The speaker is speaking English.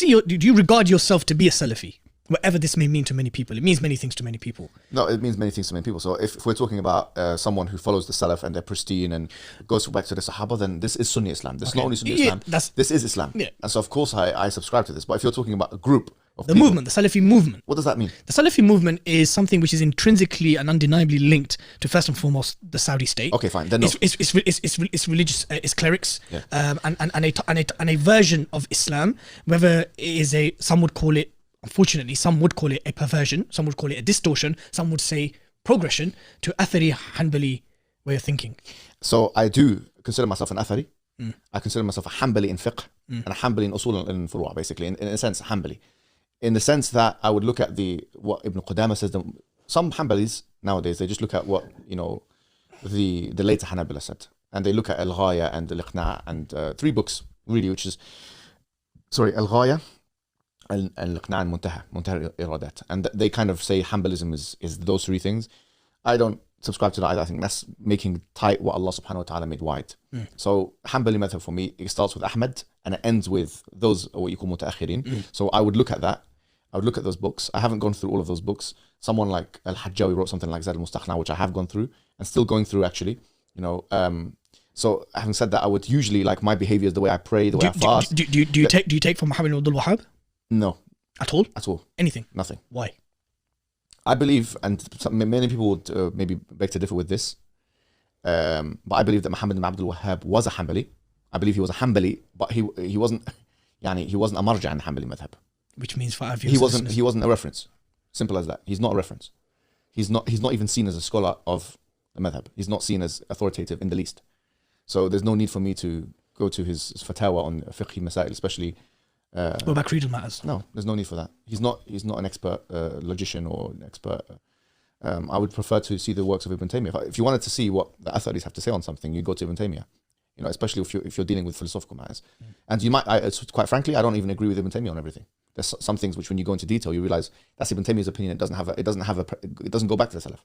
do you regard yourself to be a Salafi? Whatever this may mean to many people, it means many things to many people. No, it means many things to many people. So if we're talking about someone who follows the Salaf and they're pristine and goes back to the Sahaba, then this is Sunni Islam. This is not only Sunni Islam. This is Islam. Yeah. And so of course I subscribe to this. But if you're talking about a group of the people, movement, the Salafi movement. What does that mean? The Salafi movement is something which is intrinsically and undeniably linked to, first and foremost, the Saudi state. Okay, fine. Then no. It's religious, it's clerics, Yeah. and a version of Islam. Whether it is some would call it, unfortunately, some would call it a perversion, some would call it a distortion, some would say progression to Athari Hanbali way of thinking. So I do consider myself an Athari. I consider myself a Hanbali in fiqh and a Hanbali in usul and furu'a, basically. In a sense, Hanbali. In the sense that I would look at what Ibn Qudama says. Some Hanbalis nowadays, they just look at what, the later Hanabila said. And they look at Al-Ghaya and Al-Iqna' and 3 books, really, which is, Al-Ghaya, Al-Iqna' and Muntaha Iradat. And they kind of say Hanbalism is those 3 things. I don't subscribe to that. I think that's making tight what Allah subhanahu wa ta'ala made wide. So Hanbali method for me, it starts with Ahmad and it ends with those what you call mutaakhirin. So I would look at that. I would look at those books. I haven't gone through all of those books. Someone like Al-Hajjawi wrote something like Zad al-Mustaqna, which I have gone through and still going through actually. So having said that, I would usually, like, my behavior is the way I pray, the way I fast. Do you take from Muhammad ibn Abdul Wahhab? No. At all? At all. Anything? Nothing. Why? I believe, and many people would maybe beg to differ with this, but I believe that Muhammad ibn Abdul Wahhab was a Hanbali. I believe he was a Hanbali, but he wasn't a marja in the Hanbali madhab. Which means 5 years. He wasn't a reference. Simple as that. He's not a reference. He's not even seen as a scholar of the madhab. He's not seen as authoritative in the least. So there's no need for me to go to his fatwa on fiqh masail, especially. What about creedal matters? No, there's no need for that. He's not an expert logician or an expert. I would prefer to see the works of Ibn Taymiyyah. If you wanted to see what the Atharis have to say on something, you go to Ibn Taymiyyah. Especially if you're dealing with philosophical matters. And you might, quite frankly, I don't even agree with Ibn Taymiyyah on everything. There's some things which, when you go into detail, you realize that's Ibn Taymiyyah's opinion. It doesn't go back to the Salaf.